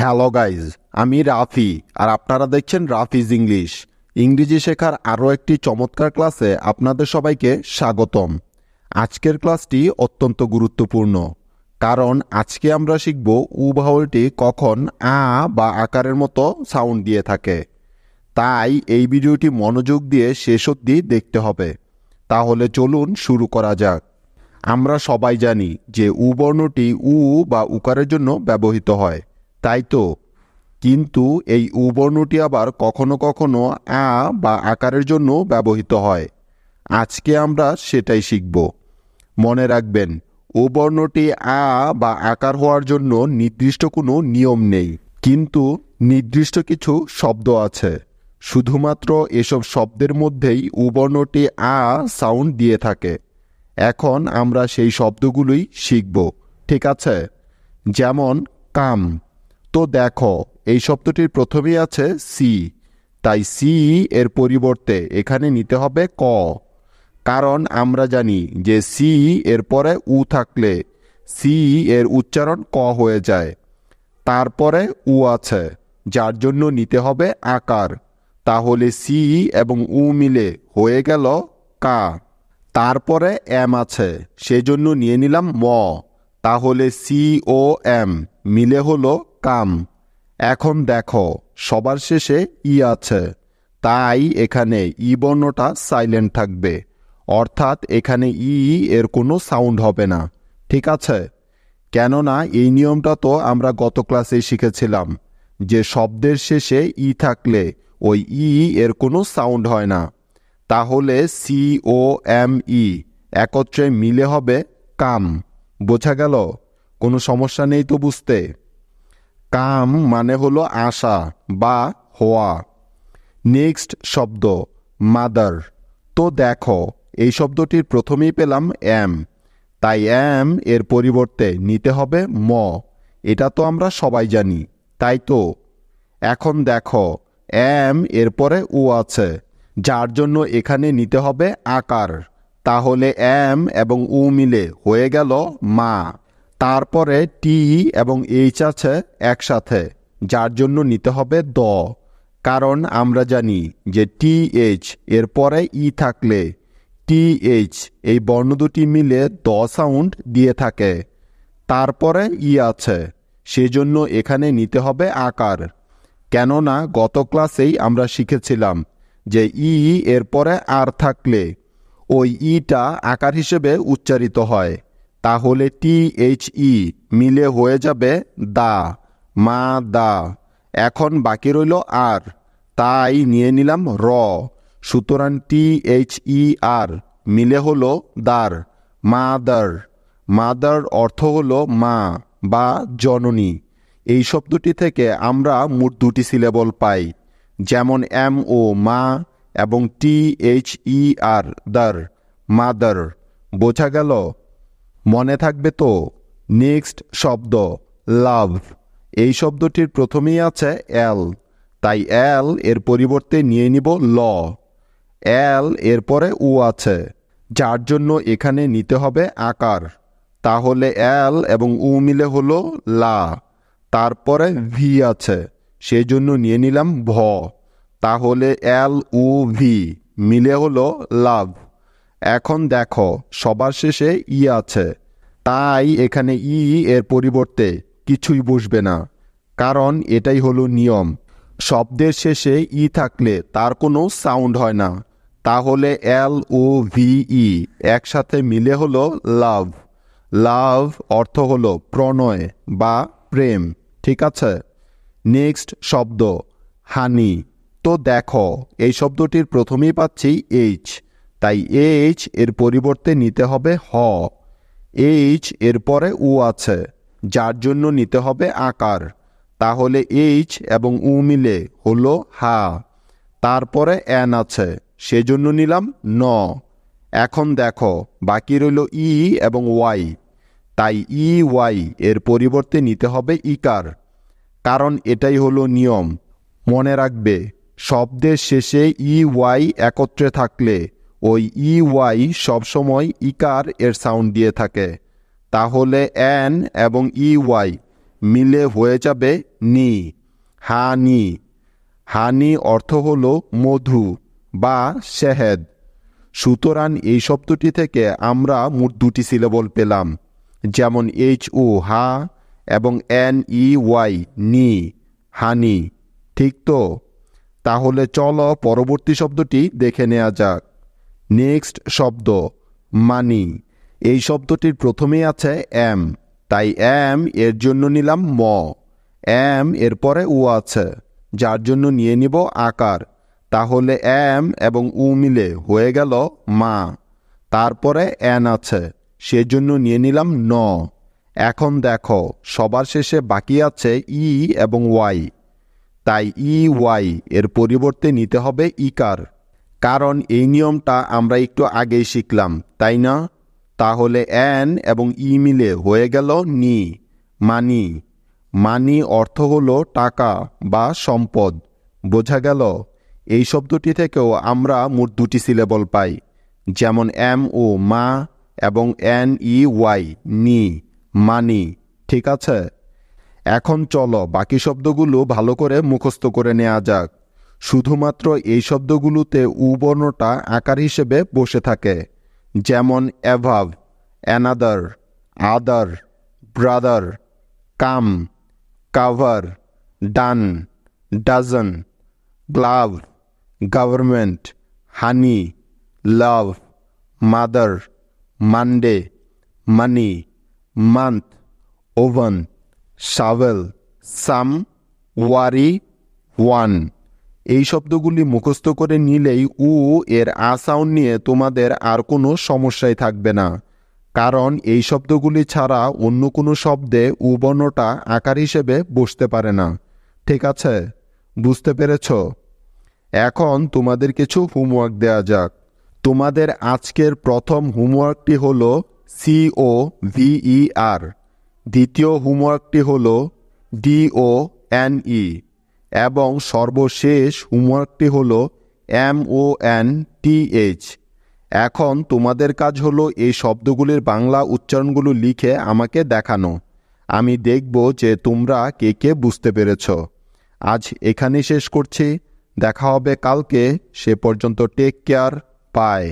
Hello guys, আমি রাফি আর আপনারা দেখছেন রাফিজ ইংলিশ। ইংরেজি শেখার আরও একটি চমৎকার ক্লাসে আপনাদের সবাইকে স্বাগতম। আজকের ক্লাসটি অত্যন্ত গুরুত্বপূর্ণ, কারণ আজকে আমরা শিখব উ ভাওয়েলটি কখন আ বা আকারের মতো সাউন্ড দিয়ে থাকে। তাই এই ভিডিওটি মনোযোগ দিয়ে শেষ অবধি দেখতে হবে। তাহলে চলুন শুরু করা যাক। আমরা সবাই জানি যে উ বর্ণটি উ বা উকারের জন্য ব্যবহৃত হয়, তাই তো। কিন্তু এই উ বর্ণটি আবার কখনো কখনো আ বা আকারের জন্য ব্যবহৃত হয়। আজকে আমরা সেটাই শিখব। মনে রাখবেন, উ বর্ণটি আ বা আকার হওয়ার জন্য নির্দিষ্ট কোনো নিয়ম নেই, কিন্তু নির্দিষ্ট কিছু শব্দ আছে। শুধুমাত্র এসব শব্দের মধ্যেই উ বর্ণটি আ সাউন্ড দিয়ে থাকে। এখন আমরা সেই শব্দগুলোই শিখব, ঠিক আছে? যেমন কাম। তো দেখো, এই শব্দটির প্রথমেই আছে সি, তাই সি এর পরিবর্তে এখানে নিতে হবে ক। কারণ আমরা জানি যে সি এর পরে উ থাকলে সি এর উচ্চারণ ক হয়ে যায়। তারপরে উ আছে, যার জন্য নিতে হবে আকার। তাহলে সি এবং উ মিলে হয়ে গেল কা। তারপরে এম আছে, সেজন্য নিয়ে নিলাম ম। তাহলে সি ও এম মিলে হলো কাম। এখন দেখো, সবার শেষে ই আছে, তাই এখানে ই বর্ণটা সাইলেন্ট থাকবে, অর্থাৎ এখানে ই এর কোনো সাউন্ড হবে না, ঠিক আছে? কেননা এই নিয়মটা তো আমরা গত ক্লাসেই শিখেছিলাম যে শব্দের শেষে ই থাকলে ওই ই এর কোনো সাউন্ড হয় না। তাহলে সি ও এম ই একত্রে মিলে হবে কাম। বোঝা গেল? কোনো সমস্যা নেই তো বুঝতে? কাম মানে হলো আসা বা হওয়া। নেক্সট শব্দ মাদার। তো দেখো, এই শব্দটির প্রথমেই পেলাম এম, তাই এম এর পরিবর্তে নিতে হবে ম। এটা তো আমরা সবাই জানি, তাই তো। এখন দেখো, এম এর পরে উ আছে, যার জন্য এখানে নিতে হবে আকার। তাহলে এম এবং উ মিলে হয়ে গেল মা। তারপরে টি এবং এইচ আছে একসাথে, যার জন্য নিতে হবে দ। কারণ আমরা জানি যে টি এইচ এর পরে ই থাকলে টি এইচ এই বর্ণ দুটি মিলে দ সাউন্ড দিয়ে থাকে। তারপরে ই আছে, সেজন্য এখানে নিতে হবে আকার। কেননা গত ক্লাসেই আমরা শিখেছিলাম যে ই এর পরে আর থাকলে ওই ইটা আকার হিসেবে উচ্চারিত হয়। তাহলে টি এইচ ই মিলে হয়ে যাবে দা, মা দা। এখন বাকি রইল আর, তাই নিয়ে নিলাম র। সুতরাং টি এইচ ই আর মিলে হলো দার, মাদার। মাদার অর্থ হলো মা বা জননী। এই শব্দটি থেকে আমরা মোট দুটি সিলেবল পাই, যেমন এম ও মা এবং টি এইচ ই আর দার, মাদার। বোঝা গেল? মনে থাকবে তো? নেক্সট শব্দ লাভ। এই শব্দটির প্রথমেই আছে এল, তাই এল এর পরিবর্তে নিয়ে নিব ল। এল এর পরে উ আছে, যার জন্য এখানে নিতে হবে আকার। তাহলে এল এবং উ মিলে হলো লা। তারপরে ভি আছে, সেজন্য নিয়ে নিলাম ভ। তাহলে এল উ ভি মিলে হলো লাভ। এখন দেখো, সবার শেষে ই আছে, তাই এখানে ই এর পরিবর্তে কিছুই বসবে না, কারণ এটাই হলো নিয়ম। শব্দের শেষে ই থাকলে তার কোনো সাউন্ড হয় না। তাহলে এল ও ভি ই একসাথে মিলে হলো লাভ। লাভ অর্থ হলো প্রণয় বা প্রেম, ঠিক আছে? নেক্সট শব্দ হানি। তো দেখো, এই শব্দটির প্রথমেই পাচ্ছি এইচ, তাই এইচ এর পরিবর্তে নিতে হবে হ। এইচ এর পরে উ আছে, যার জন্য নিতে হবে আকার। তাহলে এইচ এবং উ মিলে হলো হা। তারপরে এন আছে, সেজন্য নিলাম ন। এখন দেখো, বাকি রইল ই এবং ওয়াই, তাই ই ওয়াই এর পরিবর্তে নিতে হবে ইকার, কারণ এটাই হলো নিয়ম। মনে রাখবে, শব্দের শেষে ই ওয়াই একত্রে থাকলে ওই ই ওয়াই সবসময় ইকার এর সাউন্ড দিয়ে থাকে। তাহলে এন এবং ই ওয়াই মিলে হয়ে যাবে নি, হানি। হানি অর্থ হলো মধু বা শেহেদ। সুতরাং এই শব্দটি থেকে আমরা মোট দুটি সিলেবল পেলাম, যেমন HO হা এবং NEY নি, হানি। ঠিক তো? তাহলে চলো পরবর্তী শব্দটি দেখে নেওয়া যাক। নেক্সট শব্দ মানি। এই শব্দটির প্রথমেই আছে এম, তাই এম এর জন্য নিলাম ম। এম এর পরে উ আছে, যার জন্য নিয়ে নিব আকার। তাহলে এম এবং উ মিলে হয়ে গেল মা। তারপরে এন আছে, সেজন্য নিয়ে নিলাম ন। এখন দেখো সবার শেষে বাকি আছে ই এবং ওয়াই, তাই ওয়াই এর পরিবর্তে নিতে হবে ইকার। কারণ এই নিয়মটা আমরা একটু আগেই শিখলাম, তাই না? তাহলে এন এবং ই মিলে হয়ে গেল নি, মানি। মানি অর্থ হলো টাকা বা সম্পদ। বোঝা গেল? এই শব্দটি থেকেও আমরা মোট দুটি সিলেবল পাই, যেমন এম ও মা এবং NEY নি, মানি। ঠিক আছে? এখন চলো বাকি শব্দগুলো ভালো করে মুখস্থ করে নেওয়া যাক। শুধুমাত্র এই শব্দগুলোতে উ বর্ণটা আকার হিসেবে বসে থাকে, যেমন above, another, other, brother, come, cover, done, dozen, glove, government, honey, love, mother, Monday, money, month, oven, shovel, some, worry, one. এই শব্দগুলি মুখস্থ করে নিলেই উ এর আ সাউন্ড নিয়ে তোমাদের আর কোনো সমস্যাই থাকবে না, কারণ এই শব্দগুলি ছাড়া অন্য কোনো শব্দে উ বর্ণটা আকার হিসেবে বসতে পারে না। ঠিক আছে? বুঝতে পেরেছ? এখন তোমাদের কিছু হোমওয়ার্ক দেয়া যাক। তোমাদের আজকের প্রথম হোমওয়ার্কটি হল COVER, দ্বিতীয় হোমওয়ার্কটি হল DONE এবং সর্বশেষ হোমওয়ার্কটি হল MONTH। এখন তোমাদের কাজ হলো এই শব্দগুলির বাংলা উচ্চারণগুলো লিখে আমাকে দেখানো। আমি দেখব যে তোমরা কে কে বুঝতে পেরেছ। আজ এখানেই শেষ করছি, দেখা হবে কালকে। সে পর্যন্ত টেক কেয়ার, বাই।